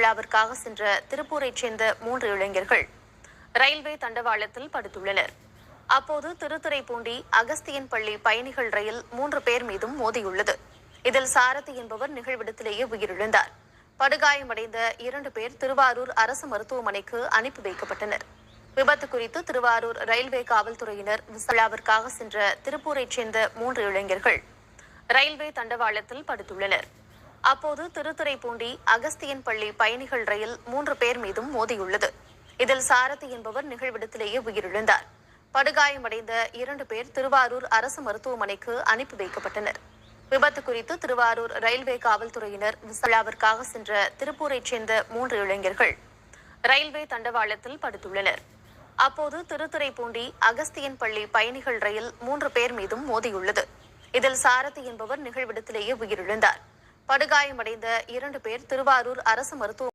விழாவிற்காக சென்ற திருப்பூரைச் சேர்ந்த 3 இளைஞர்கள் ரயில்வே தண்டவாளத்தில் படுத்துள்ளனர். அப்போது திருத்துறைப்பூண்டி அகஸ்தியன்பள்ளி பயணிகள் ரயில் 3 பேர் மீதும் மோதியுள்ளது. இதில் சாரதி என்பவர் நிகழ்விடத்திலேயே உயிரிழந்தார். படுகாயமடைந்த 2 பேர் திருவாரூர் அரசு மருத்துவமனைக்கு அனுப்பி வைக்கப்பட்டனர். விபத்து குறித்து திருவாரூர் ரயில்வே காவல்துறையினர் விழாவிற்காக சென்ற திருப்பூரைச் சேர்ந்த 3 இளைஞர்கள் ரயில்வே தண்டவாளத்தில் படுத்துள்ளனர். அப்போது திருத்துறைப்பூண்டி அகஸ்தியன்பள்ளி பயணிகள் ரயில் 3 பேர் மீதும் மோதியுள்ளது. இதில் சாரதி என்பவர் நிகழ்விடத்திலேயே உயிரிழந்தார். படுகாயமடைந்த 2 பேர் திருவாரூர் அரசு மருத்துவமனைக்கு அனுப்பி வைக்கப்பட்டனர். விபத்து குறித்து திருவாரூர் ரயில்வே காவல்துறையினர் விழாவிற்காக சென்ற திருப்பூரைச் சேர்ந்த 3 இளைஞர்கள் ரயில்வே தண்டவாளத்தில் படுத்துள்ளனர். அப்போது திருத்துறைப்பூண்டி அகஸ்தியன்பள்ளி பயணிகள் ரயில் 3 பேர் மீதும் மோதியுள்ளது. இதில் சாரதி என்பவர் நிகழ்விடத்திலேயே உயிரிழந்தார். படுகாயமடைந்த 2 பேர் திருவாரூர் அரசு மருத்துவ